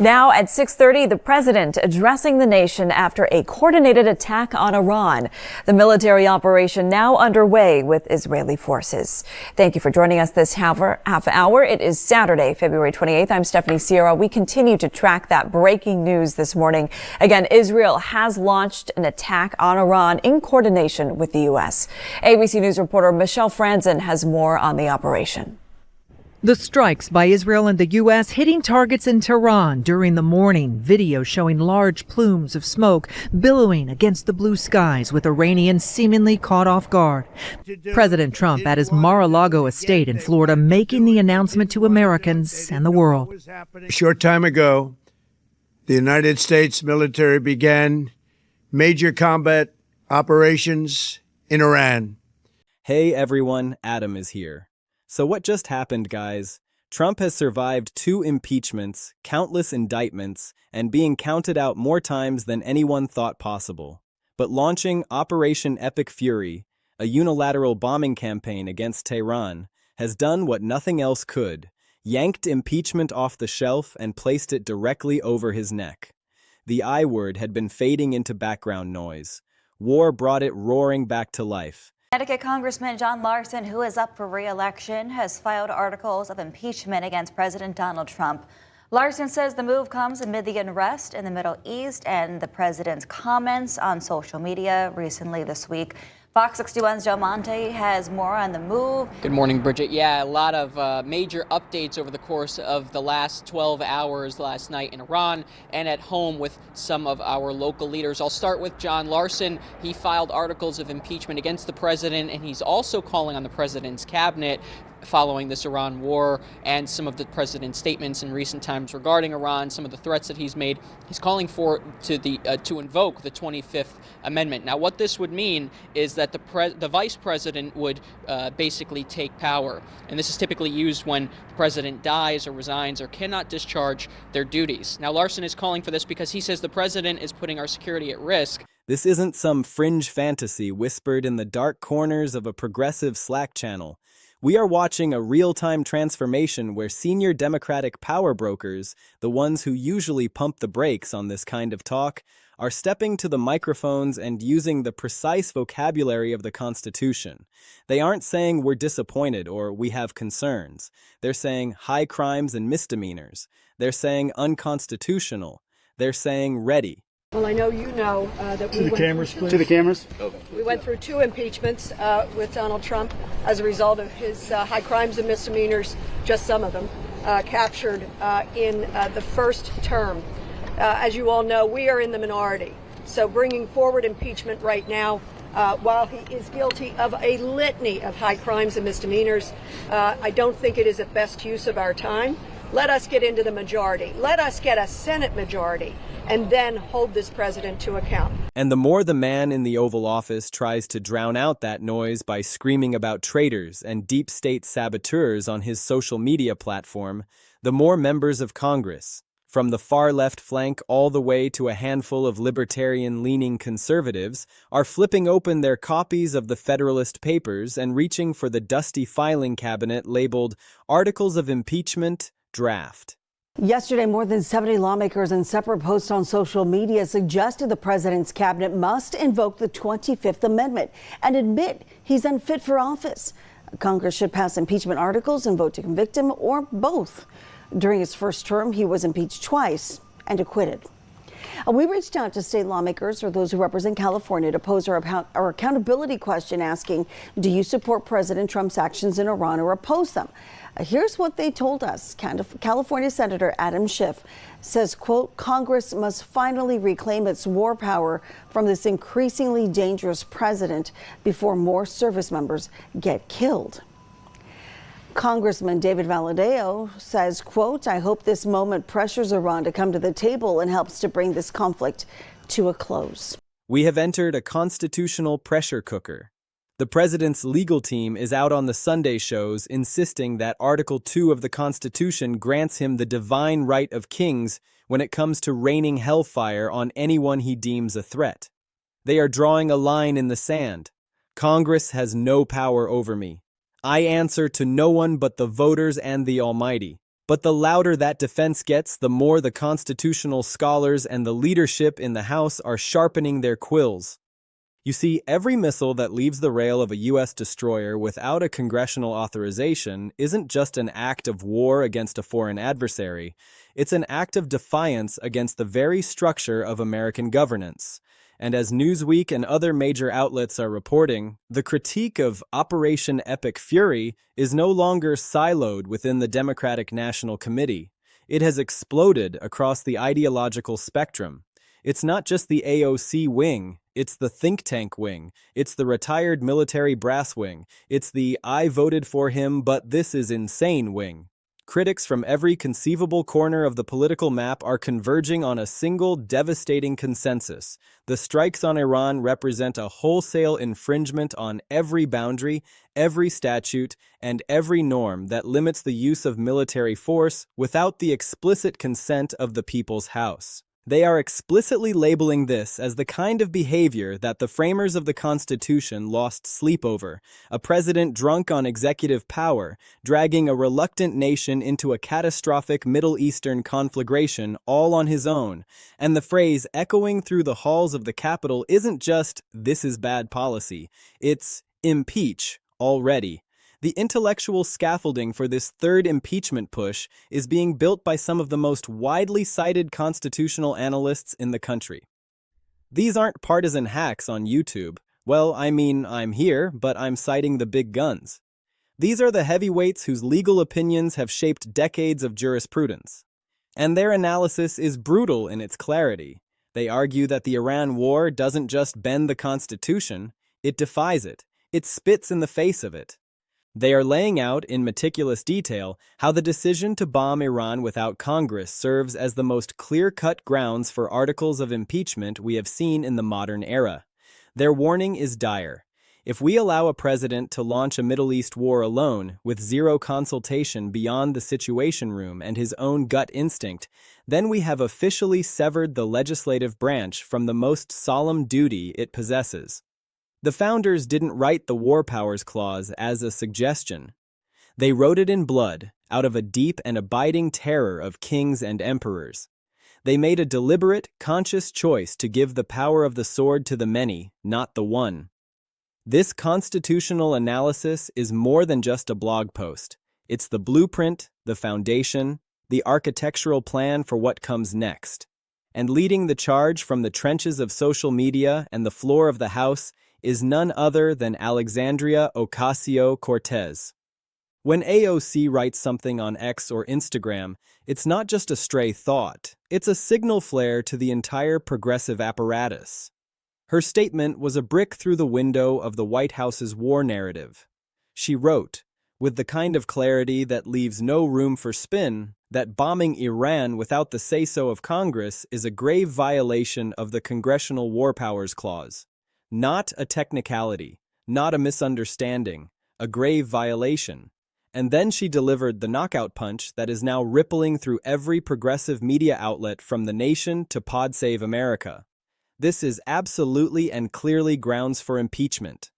Now at 6:30, the president addressing the nation after a coordinated attack on Iran. The military operation now underway with Israeli forces. Thank you for joining us this half hour. It is Saturday, February 28th. I'm Stephanie Sierra. We continue to track that breaking news this morning. Again, Israel has launched an attack on Iran in coordination with the U.S. ABC News reporter Michelle Franzen has more on the operation. The strikes by Israel and the U.S. hitting targets in Tehran during the morning. Video showing large plumes of smoke billowing against the blue skies with Iranians seemingly caught off guard. President Trump at his Mar-a-Lago estate in Florida making the announcement to Americans and the world. A short time ago, the United States military began major combat operations in Iran. Hey everyone, Adam is here. So what just happened, guys? Trump has survived 2 impeachments, countless indictments, and being counted out more times than anyone thought possible. But launching Operation Epic Fury, a unilateral bombing campaign against Tehran, has done what nothing else could, yanked impeachment off the shelf and placed it directly over his neck. The I word had been fading into background noise. War brought it roaring back to life. Connecticut Congressman John Larson, who is up for re-election, has filed articles of impeachment against President Donald Trump. Larson says the move comes amid the unrest in the Middle East and the president's comments on social media recently this week. Fox 61's Joe Monte has more on the move. Good morning, Bridget. Yeah, a lot of major updates over the course of the last 12 hours last night in Iran and at home with some of our local leaders. I'll start with John Larson. He filed articles of impeachment against the president, and he's also calling on the president's cabinet following this Iran war and some of the president's statements in recent times regarding Iran, some of the threats that he's made. He's calling for to invoke the 25th Amendment. Now, what this would mean is that the vice president would basically take power, and this is typically used when the president dies or resigns or cannot discharge their duties. Now, Larson is calling for this because he says the president is putting our security at risk. This isn't some fringe fantasy whispered in the dark corners of a progressive Slack channel. We are watching a real-time transformation where senior Democratic power brokers, the ones who usually pump the brakes on this kind of talk, are stepping to the microphones and using the precise vocabulary of the Constitution. They aren't saying we're disappointed or we have concerns. They're saying high crimes and misdemeanors. They're saying unconstitutional. They're saying ready. Well, I know you know that we We went through 2 impeachments with Donald Trump as a result of his high crimes and misdemeanors, just some of them, captured in the first term. As you all know, we are in the minority. So bringing forward impeachment right now, while he is guilty of a litany of high crimes and misdemeanors, I don't think it is the best use of our time. Let us get into the majority. Let us get a Senate majority and then hold this president to account. And the more the man in the Oval Office tries to drown out that noise by screaming about traitors and deep state saboteurs on his social media platform, the more members of Congress, from the far left flank all the way to a handful of libertarian-leaning conservatives, are flipping open their copies of the Federalist Papers and reaching for the dusty filing cabinet labeled Articles of Impeachment Draft. Yesterday, more than 70 lawmakers in separate posts on social media suggested the president's cabinet must invoke the 25th Amendment and admit he's unfit for office. Congress should pass impeachment articles and vote to convict him, or both. During his first term, he was impeached twice and acquitted. We reached out to state lawmakers, or those who represent California, to pose our accountability question asking, do you support President Trump's actions in Iran or oppose them? Here's what they told us. California Senator Adam Schiff says, quote, Congress must finally reclaim its war power from this increasingly dangerous president before more service members get killed. Congressman David Valadao says, quote, I hope this moment pressures Iran to come to the table and helps to bring this conflict to a close. We have entered a constitutional pressure cooker. The president's legal team is out on the Sunday shows insisting that Article 2 of the Constitution grants him the divine right of kings when it comes to raining hellfire on anyone he deems a threat. They are drawing a line in the sand. Congress has no power over me. I answer to no one but the voters and the Almighty. But the louder that defense gets, the more the constitutional scholars and the leadership in the House are sharpening their quills. You see, every missile that leaves the rail of a U.S. destroyer without a congressional authorization isn't just an act of war against a foreign adversary. It's an act of defiance against the very structure of American governance. And as Newsweek and other major outlets are reporting, the critique of Operation Epic Fury is no longer siloed within the Democratic National Committee. It has exploded across the ideological spectrum. It's not just the AOC wing, it's the think tank wing, it's the retired military brass wing, it's the I voted for him but this is insane wing. Critics from every conceivable corner of the political map are converging on a single devastating consensus. The strikes on Iran represent a wholesale infringement on every boundary, every statute, and every norm that limits the use of military force without the explicit consent of the People's House. They are explicitly labeling this as the kind of behavior that the framers of the Constitution lost sleep over, a president drunk on executive power, dragging a reluctant nation into a catastrophic Middle Eastern conflagration all on his own, and the phrase echoing through the halls of the Capitol isn't just, "this is bad policy," it's, "impeach already." The intellectual scaffolding for this third impeachment push is being built by some of the most widely cited constitutional analysts in the country. These aren't partisan hacks on YouTube. Well, I mean, I'm here, but I'm citing the big guns. These are the heavyweights whose legal opinions have shaped decades of jurisprudence. And their analysis is brutal in its clarity. They argue that the Iran war doesn't just bend the Constitution, it defies it. It spits in the face of it. They are laying out in meticulous detail how the decision to bomb Iran without Congress serves as the most clear-cut grounds for articles of impeachment we have seen in the modern era. Their warning is dire. If we allow a president to launch a Middle East war alone, with zero consultation beyond the Situation Room and his own gut instinct, then we have officially severed the legislative branch from the most solemn duty it possesses. The founders didn't write the War Powers Clause as a suggestion. They wrote it in blood, out of a deep and abiding terror of kings and emperors. They made a deliberate, conscious choice to give the power of the sword to the many, not the one. This constitutional analysis is more than just a blog post. It's the blueprint, the foundation, the architectural plan for what comes next. And leading the charge from the trenches of social media and the floor of the House is none other than Alexandria Ocasio-Cortez. When AOC writes something on X or Instagram, it's not just a stray thought, it's a signal flare to the entire progressive apparatus. Her statement was a brick through the window of the White House's war narrative. She wrote, with the kind of clarity that leaves no room for spin, that bombing Iran without the say-so of Congress is a grave violation of the Congressional War Powers Clause. Not a technicality, not a misunderstanding, a grave violation. And then she delivered the knockout punch that is now rippling through every progressive media outlet from The Nation to Pod Save America. This is absolutely and clearly grounds for impeachment.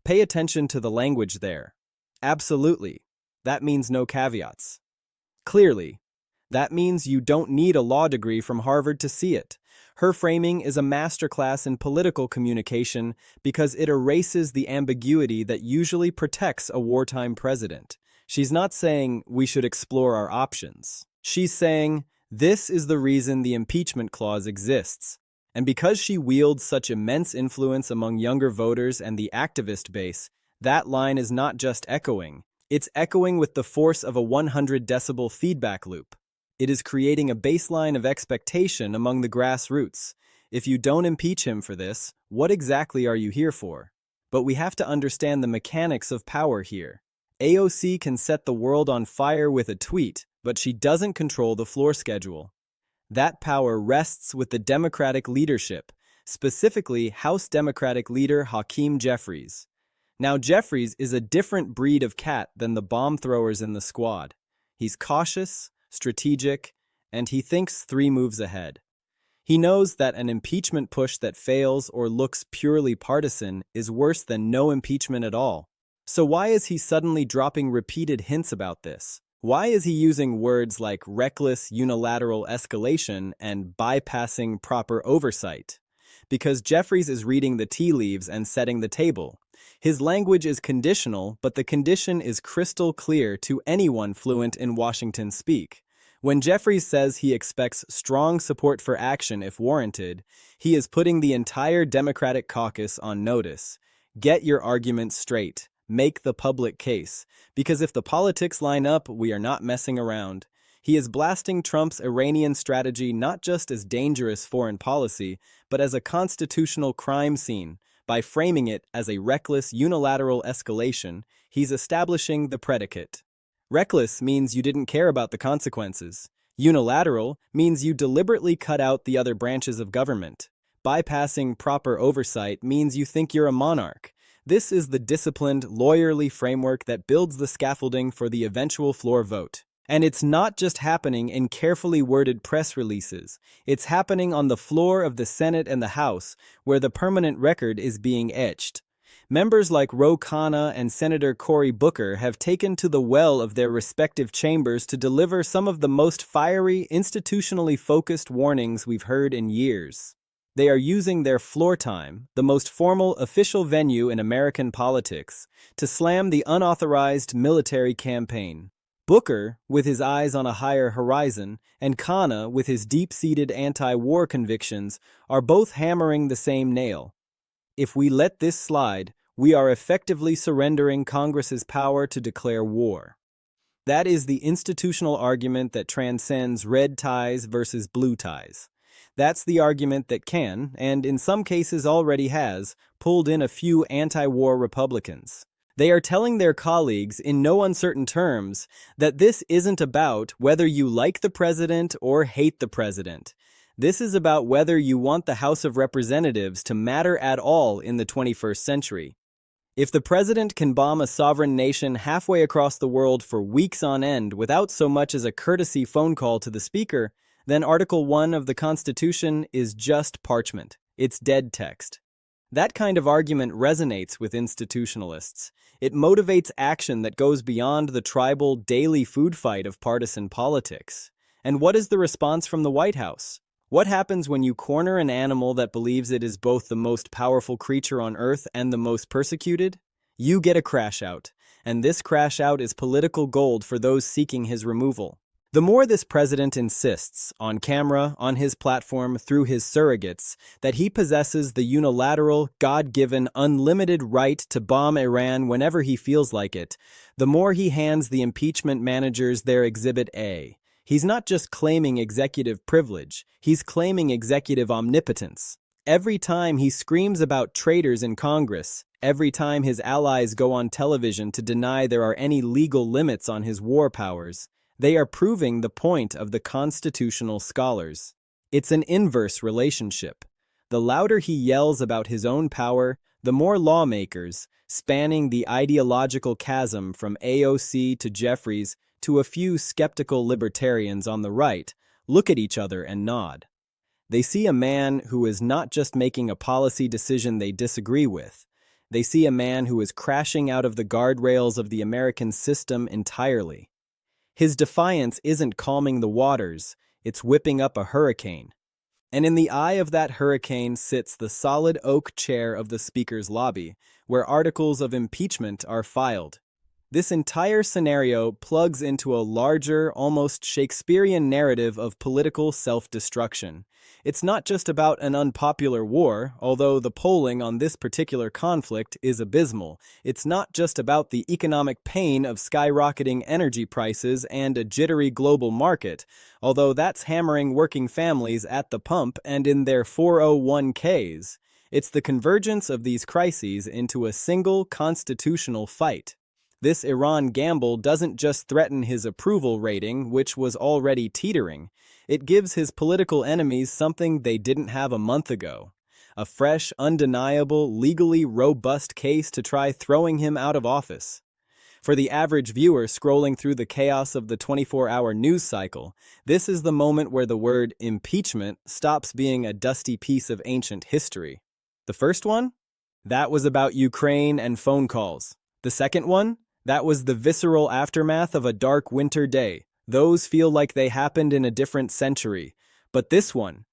Pay attention to the language there. Absolutely. That means no caveats. Clearly. That means you don't need a law degree from Harvard to see it. Her framing is a masterclass in political communication because it erases the ambiguity that usually protects a wartime president. She's not saying we should explore our options. She's saying this is the reason the impeachment clause exists. And because she wields such immense influence among younger voters and the activist base, that line is not just echoing. It's echoing with the force of a 100 decibel feedback loop. It is creating a baseline of expectation among the grassroots. If you don't impeach him for this, what exactly are you here for? But we have to understand the mechanics of power here. AOC can set the world on fire with a tweet, but she doesn't control the floor schedule. That power rests with the Democratic leadership, specifically House Democratic leader Hakeem Jeffries. Now, Jeffries is a different breed of cat than the bomb throwers in the squad. He's cautious, strategic, and he thinks 3 moves ahead. He knows that an impeachment push that fails or looks purely partisan is worse than no impeachment at all. So why is he suddenly dropping repeated hints about this? Why is he using words like reckless unilateral escalation and bypassing proper oversight? Because Jeffries is reading the tea leaves and setting the table. His language is conditional, but the condition is crystal clear to anyone fluent in Washington speak. When Jeffries says he expects strong support for action if warranted, he is putting the entire Democratic caucus on notice. Get your arguments straight. Make the public case. Because if the politics line up, we are not messing around. He is blasting Trump's Iranian strategy not just as dangerous foreign policy, but as a constitutional crime scene. By framing it as a reckless unilateral escalation, he's establishing the predicate. Reckless means you didn't care about the consequences. Unilateral means you deliberately cut out the other branches of government. Bypassing proper oversight means you think you're a monarch. This is the disciplined, lawyerly framework that builds the scaffolding for the eventual floor vote. And it's not just happening in carefully worded press releases. It's happening on the floor of the Senate and the House, where the permanent record is being etched. Members like Ro Khanna and Senator Cory Booker have taken to the well of their respective chambers to deliver some of the most fiery, institutionally focused warnings we've heard in years. They are using their floor time, the most formal official venue in American politics, to slam the unauthorized military campaign. Booker, with his eyes on a higher horizon, and Khanna, with his deep-seated anti-war convictions, are both hammering the same nail. If we let this slide, we are effectively surrendering Congress's power to declare war. That is the institutional argument that transcends red ties versus blue ties. That's the argument that can, and in some cases already has, pulled in a few anti-war Republicans. They are telling their colleagues in no uncertain terms that this isn't about whether you like the president or hate the president. This is about whether you want the House of Representatives to matter at all in the 21st century. If the president can bomb a sovereign nation halfway across the world for weeks on end without so much as a courtesy phone call to the speaker, then Article 1 of the Constitution is just parchment. It's dead text. That kind of argument resonates with institutionalists. It motivates action that goes beyond the tribal daily food fight of partisan politics. And what is the response from the White House? What happens when you corner an animal that believes it is both the most powerful creature on earth and the most persecuted? You get a crash out, and this crash out is political gold for those seeking his removal. The more this president insists, on camera, on his platform, through his surrogates, that he possesses the unilateral, God-given, unlimited right to bomb Iran whenever he feels like it, the more he hands the impeachment managers their Exhibit A. He's not just claiming executive privilege, he's claiming executive omnipotence. Every time he screams about traitors in Congress, every time his allies go on television to deny there are any legal limits on his war powers, they are proving the point of the constitutional scholars. It's an inverse relationship. The louder he yells about his own power, the more lawmakers, spanning the ideological chasm from AOC to Jeffries to a few skeptical libertarians on the right, look at each other and nod. They see a man who is not just making a policy decision they disagree with. They see a man who is crashing out of the guardrails of the American system entirely. His defiance isn't calming the waters, it's whipping up a hurricane. And in the eye of that hurricane sits the solid oak chair of the Speaker's lobby, where articles of impeachment are filed. This entire scenario plugs into a larger, almost Shakespearean narrative of political self-destruction. It's not just about an unpopular war, although the polling on this particular conflict is abysmal. It's not just about the economic pain of skyrocketing energy prices and a jittery global market, although that's hammering working families at the pump and in their 401ks. It's the convergence of these crises into a single constitutional fight. This Iran gamble doesn't just threaten his approval rating, which was already teetering. It gives his political enemies something they didn't have a month ago. A fresh, undeniable, legally robust case to try throwing him out of office. For the average viewer scrolling through the chaos of the 24-hour news cycle, this is the moment where the word impeachment stops being a dusty piece of ancient history. The first one? That was about Ukraine and phone calls. The second one? That was the visceral aftermath of a dark winter day. Those feel like they happened in a different century. But this one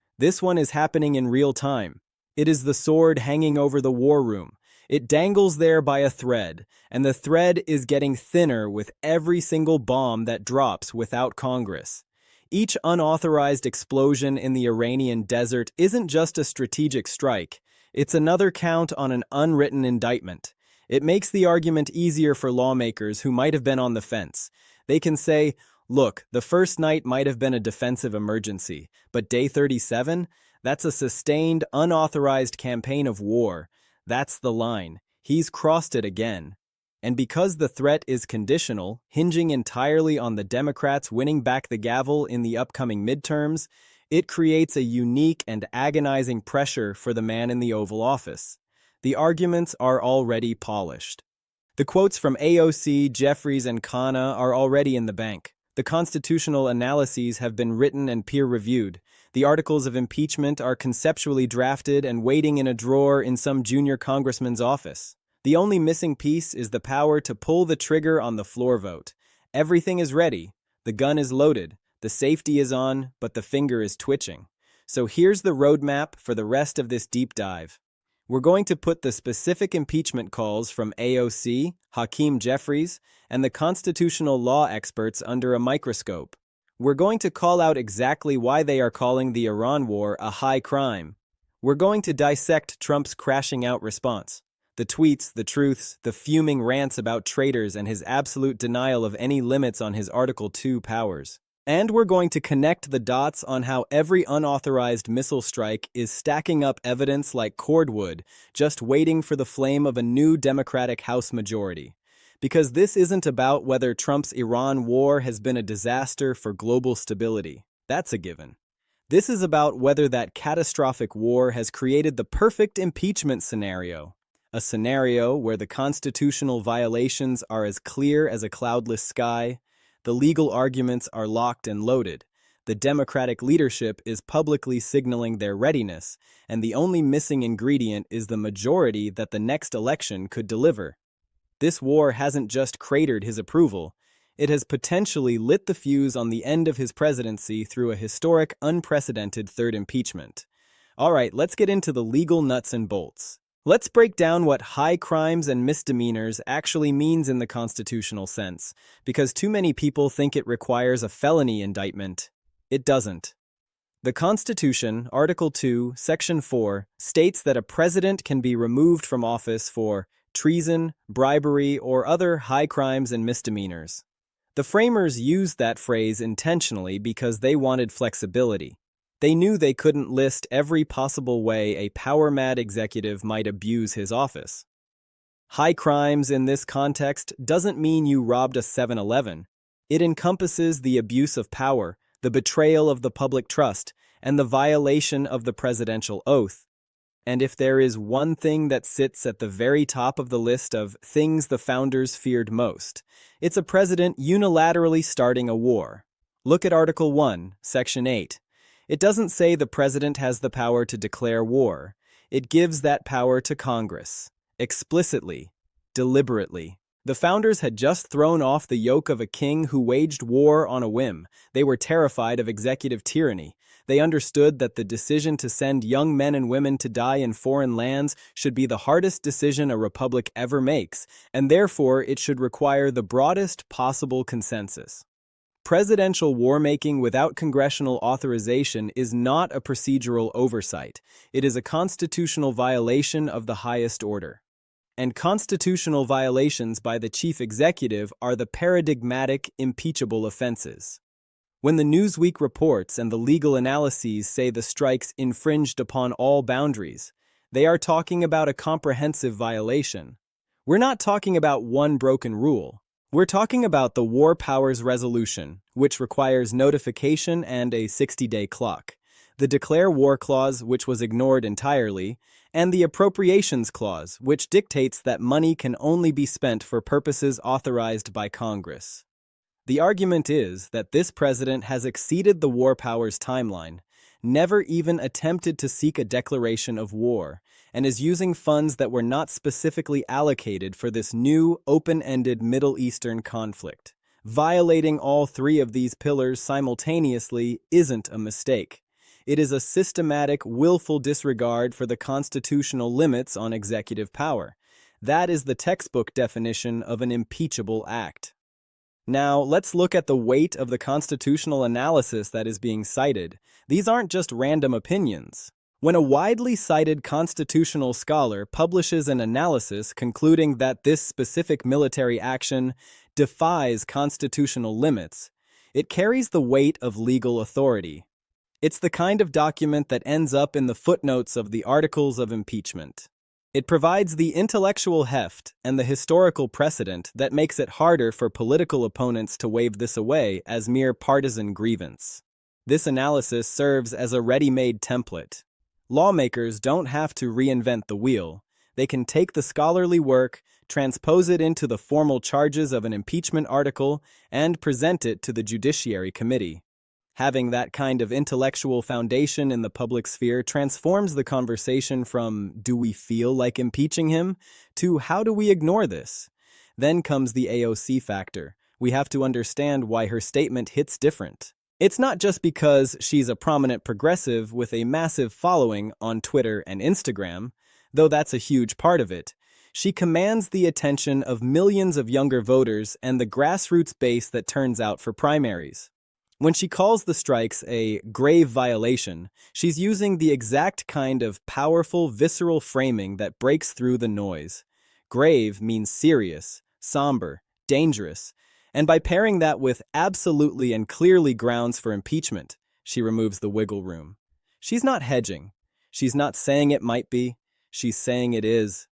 is happening in real time. It is the sword hanging over the war room. It dangles there by a thread, and the thread is getting thinner with every single bomb that drops without Congress. Each unauthorized explosion in the Iranian desert isn't just a strategic strike. It's another count on an unwritten indictment. It makes the argument easier for lawmakers who might have been on the fence. They can say, look, the first night might have been a defensive emergency, but day 37? That's a sustained, unauthorized campaign of war. That's the line. He's crossed it again. And because the threat is conditional, hinging entirely on the Democrats winning back the gavel in the upcoming midterms, it creates a unique and agonizing pressure for the man in the Oval Office. The arguments are already polished. The quotes from AOC, Jeffries, and Khanna are already in the bank. The constitutional analyses have been written and peer-reviewed. The articles of impeachment are conceptually drafted and waiting in a drawer in some junior congressman's office. The only missing piece is the power to pull the trigger on the floor vote. Everything is ready. The gun is loaded. The safety is on, but the finger is twitching. So here's the roadmap for the rest of this deep dive. We're going to put the specific impeachment calls from AOC, Hakeem Jeffries, and the constitutional law experts under a microscope. We're going to call out exactly why they are calling the Iran war a high crime. We're going to dissect Trump's crashing out response. The tweets, the truths, the fuming rants about traitors, and his absolute denial of any limits on his Article 2 powers. And we're going to connect the dots on how every unauthorized missile strike is stacking up evidence like cordwood, just waiting for the flame of a new Democratic House majority. Because this isn't about whether Trump's Iran war has been a disaster for global stability. That's a given. This is about whether that catastrophic war has created the perfect impeachment scenario. A scenario where the constitutional violations are as clear as a cloudless sky, the legal arguments are locked and loaded, the Democratic leadership is publicly signaling their readiness, and the only missing ingredient is the majority that the next election could deliver. This war hasn't just cratered his approval, it has potentially lit the fuse on the end of his presidency through a historic, unprecedented third impeachment. All right, let's get into the legal nuts and bolts. Let's break down what high crimes and misdemeanors actually means in the constitutional sense, because too many people think it requires a felony indictment. It doesn't. The Constitution, Article 2, Section 4, states that a president can be removed from office for treason, bribery, or other high crimes and misdemeanors. The framers used that phrase intentionally because they wanted flexibility. They knew they couldn't list every possible way a power-mad executive might abuse his office. High crimes in this context doesn't mean you robbed a 7-Eleven. It encompasses the abuse of power, the betrayal of the public trust, and the violation of the presidential oath. And if there is one thing that sits at the very top of the list of things the founders feared most, it's a president unilaterally starting a war. Look at Article 1, Section 8. It doesn't say the president has the power to declare war. It gives that power to Congress. Explicitly. Deliberately. The founders had just thrown off the yoke of a king who waged war on a whim. They were terrified of executive tyranny. They understood that the decision to send young men and women to die in foreign lands should be the hardest decision a republic ever makes, and therefore it should require the broadest possible consensus. Presidential war-making without congressional authorization is not a procedural oversight. It is a constitutional violation of the highest order. And constitutional violations by the chief executive are the paradigmatic, impeachable offenses. When the Newsweek reports and the legal analyses say the strikes infringed upon all boundaries, they are talking about a comprehensive violation. We're not talking about one broken rule. We're talking about the War Powers Resolution, which requires notification and a 60-day clock, the Declare War Clause, which was ignored entirely, and the Appropriations Clause, which dictates that money can only be spent for purposes authorized by Congress. The argument is that this president has exceeded the War Powers timeline, never even attempted to seek a declaration of war, and is using funds that were not specifically allocated for this new, open-ended Middle Eastern conflict. Violating all three of these pillars simultaneously isn't a mistake. It is a systematic, willful disregard for the constitutional limits on executive power. That is the textbook definition of an impeachable act. Now, let's look at the weight of the constitutional analysis that is being cited. These aren't just random opinions. When a widely cited constitutional scholar publishes an analysis concluding that this specific military action defies constitutional limits, it carries the weight of legal authority. It's the kind of document that ends up in the footnotes of the articles of impeachment. It provides the intellectual heft and the historical precedent that makes it harder for political opponents to wave this away as mere partisan grievance. This analysis serves as a ready-made template. Lawmakers don't have to reinvent the wheel. They can take the scholarly work, transpose it into the formal charges of an impeachment article, and present it to the Judiciary Committee. Having that kind of intellectual foundation in the public sphere transforms the conversation from "do we feel like impeaching him?" to "how do we ignore this?" Then comes the AOC factor. We have to understand why her statement hits different. It's not just because she's a prominent progressive with a massive following on Twitter and Instagram, though that's a huge part of it. She commands the attention of millions of younger voters and the grassroots base that turns out for primaries. When she calls the strikes a grave violation, she's using the exact kind of powerful, visceral framing that breaks through the noise. Grave means serious, somber, dangerous, and by pairing that with absolutely and clearly grounds for impeachment, she removes the wiggle room. She's not hedging. She's not saying it might be. She's saying it is.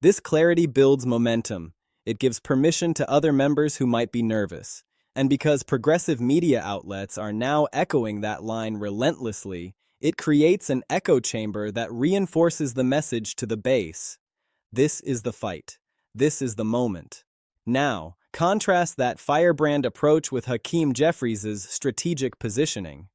This clarity builds momentum. It gives permission to other members who might be nervous. And because progressive media outlets are now echoing that line relentlessly, it creates an echo chamber that reinforces the message to the base. This is the fight. This is the moment. Now, contrast that firebrand approach with Hakeem Jeffries' strategic positioning.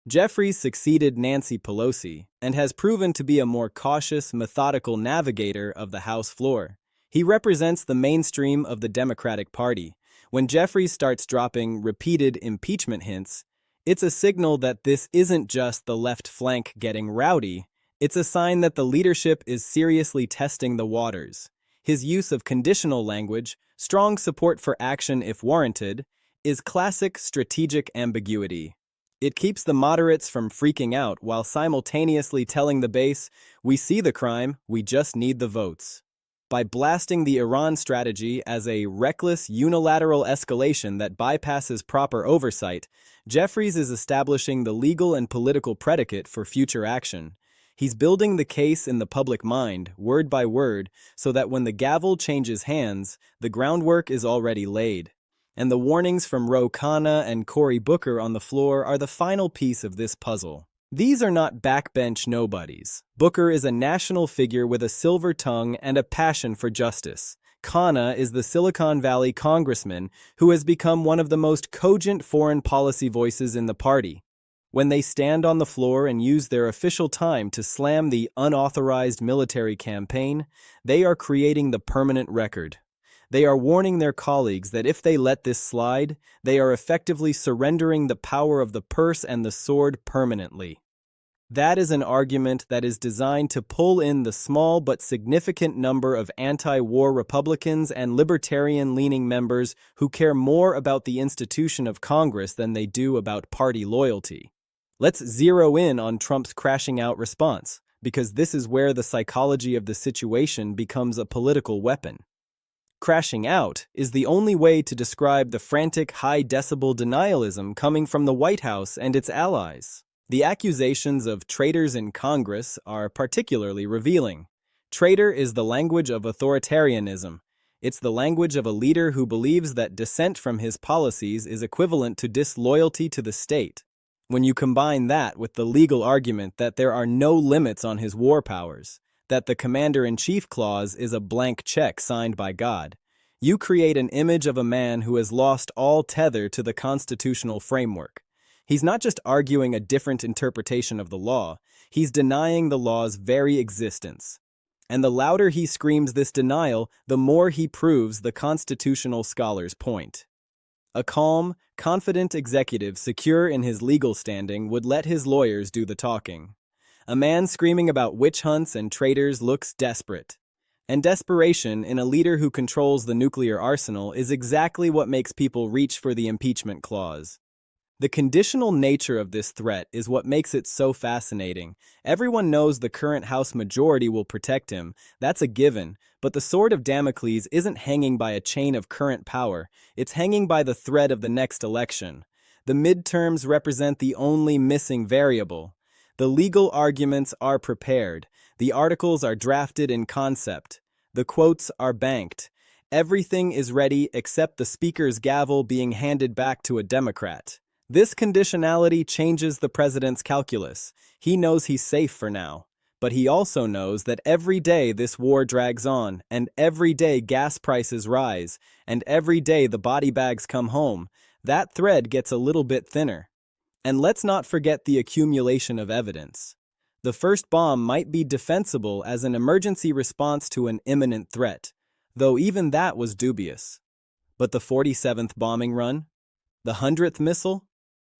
Jeffries succeeded Nancy Pelosi and has proven to be a more cautious, methodical navigator of the House floor. He represents the mainstream of the Democratic Party. When Jeffries starts dropping repeated impeachment hints, it's a signal that this isn't just the left flank getting rowdy. It's a sign that the leadership is seriously testing the waters. His use of conditional language, strong support for action if warranted, is classic strategic ambiguity. It keeps the moderates from freaking out while simultaneously telling the base, "We see the crime, we just need the votes." By blasting the Iran strategy as a reckless, unilateral escalation that bypasses proper oversight, Jeffries is establishing the legal and political predicate for future action. He's building the case in the public mind, word by word, so that when the gavel changes hands, the groundwork is already laid. And the warnings from Ro Khanna and Cory Booker on the floor are the final piece of this puzzle. These are not backbench nobodies. Booker is a national figure with a silver tongue and a passion for justice. Khanna is the Silicon Valley congressman who has become one of the most cogent foreign policy voices in the party. When they stand on the floor and use their official time to slam the unauthorized military campaign, they are creating the permanent record. They are warning their colleagues that if they let this slide, they are effectively surrendering the power of the purse and the sword permanently. That is an argument that is designed to pull in the small but significant number of anti-war Republicans and libertarian-leaning members who care more about the institution of Congress than they do about party loyalty. Let's zero in on Trump's crashing out response, because this is where the psychology of the situation becomes a political weapon. Crashing out is the only way to describe the frantic, high-decibel denialism coming from the White House and its allies. The accusations of traitors in Congress are particularly revealing. Traitor is the language of authoritarianism. It's the language of a leader who believes that dissent from his policies is equivalent to disloyalty to the state. When you combine that with the legal argument that there are no limits on his war powers, that the commander-in-chief clause is a blank check signed by God, you create an image of a man who has lost all tether to the constitutional framework. He's not just arguing a different interpretation of the law, he's denying the law's very existence. And the louder he screams this denial, the more he proves the constitutional scholar's point. A calm, confident executive secure in his legal standing would let his lawyers do the talking. A man screaming about witch hunts and traitors looks desperate. And desperation in a leader who controls the nuclear arsenal is exactly what makes people reach for the impeachment clause. The conditional nature of this threat is what makes it so fascinating. Everyone knows the current House majority will protect him, that's a given, but the sword of Damocles isn't hanging by a chain of current power, it's hanging by the thread of the next election. The midterms represent the only missing variable. The legal arguments are prepared, the articles are drafted in concept, the quotes are banked. Everything is ready except the speaker's gavel being handed back to a Democrat. This conditionality changes the president's calculus. He knows he's safe for now. But he also knows that every day this war drags on, and every day gas prices rise, and every day the body bags come home. That thread gets a little bit thinner. And let's not forget the accumulation of evidence. The first bomb might be defensible as an emergency response to an imminent threat, though even that was dubious. But the 47th bombing run? The 100th missile?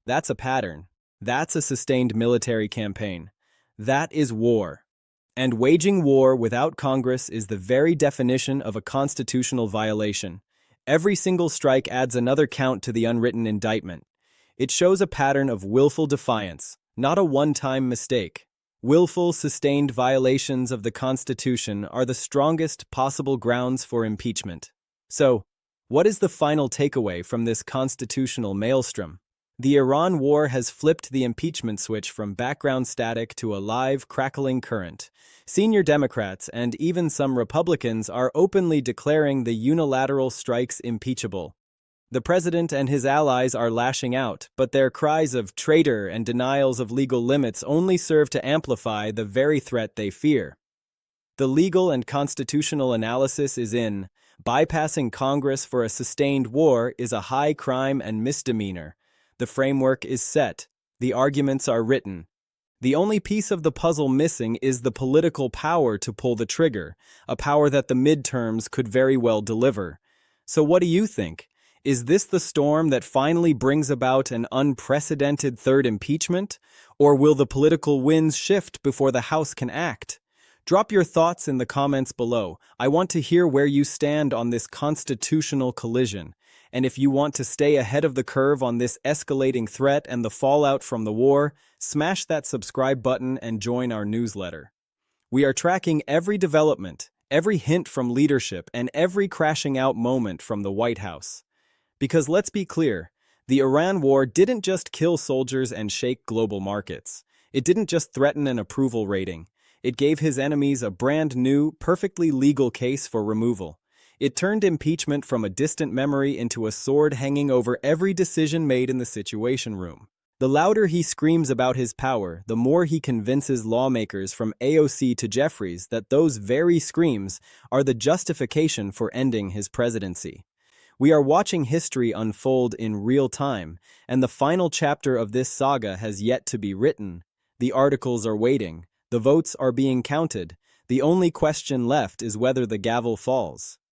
That's a pattern. That's a sustained military campaign. That is war. And waging war without Congress is the very definition of a constitutional violation. Every single strike adds another count to the unwritten indictment. It shows a pattern of willful defiance, not a one-time mistake. Willful, sustained violations of the Constitution are the strongest possible grounds for impeachment. So, what is the final takeaway from this constitutional maelstrom? The Iran war has flipped the impeachment switch from background static to a live, crackling current. Senior Democrats and even some Republicans are openly declaring the unilateral strikes impeachable. The president and his allies are lashing out, but their cries of traitor and denials of legal limits only serve to amplify the very threat they fear. The legal and constitutional analysis is in, bypassing Congress for a sustained war is a high crime and misdemeanor. The framework is set. The arguments are written. The only piece of the puzzle missing is the political power to pull the trigger, a power that the midterms could very well deliver. So what do you think? Is this the storm that finally brings about an unprecedented third impeachment? Or will the political winds shift before the House can act? Drop your thoughts in the comments below. I want to hear where you stand on this constitutional collision. And if you want to stay ahead of the curve on this escalating threat and the fallout from the war, smash that subscribe button and join our newsletter. We are tracking every development, every hint from leadership, and every crashing out moment from the White House. Because let's be clear, the Iran war didn't just kill soldiers and shake global markets. It didn't just threaten an approval rating. It gave his enemies a brand new, perfectly legal case for removal. It turned impeachment from a distant memory into a sword hanging over every decision made in the Situation Room. The louder he screams about his power, the more he convinces lawmakers from AOC to Jeffries that those very screams are the justification for ending his presidency. We are watching history unfold in real time, and the final chapter of this saga has yet to be written. The articles are waiting. The votes are being counted. The only question left is whether the gavel falls.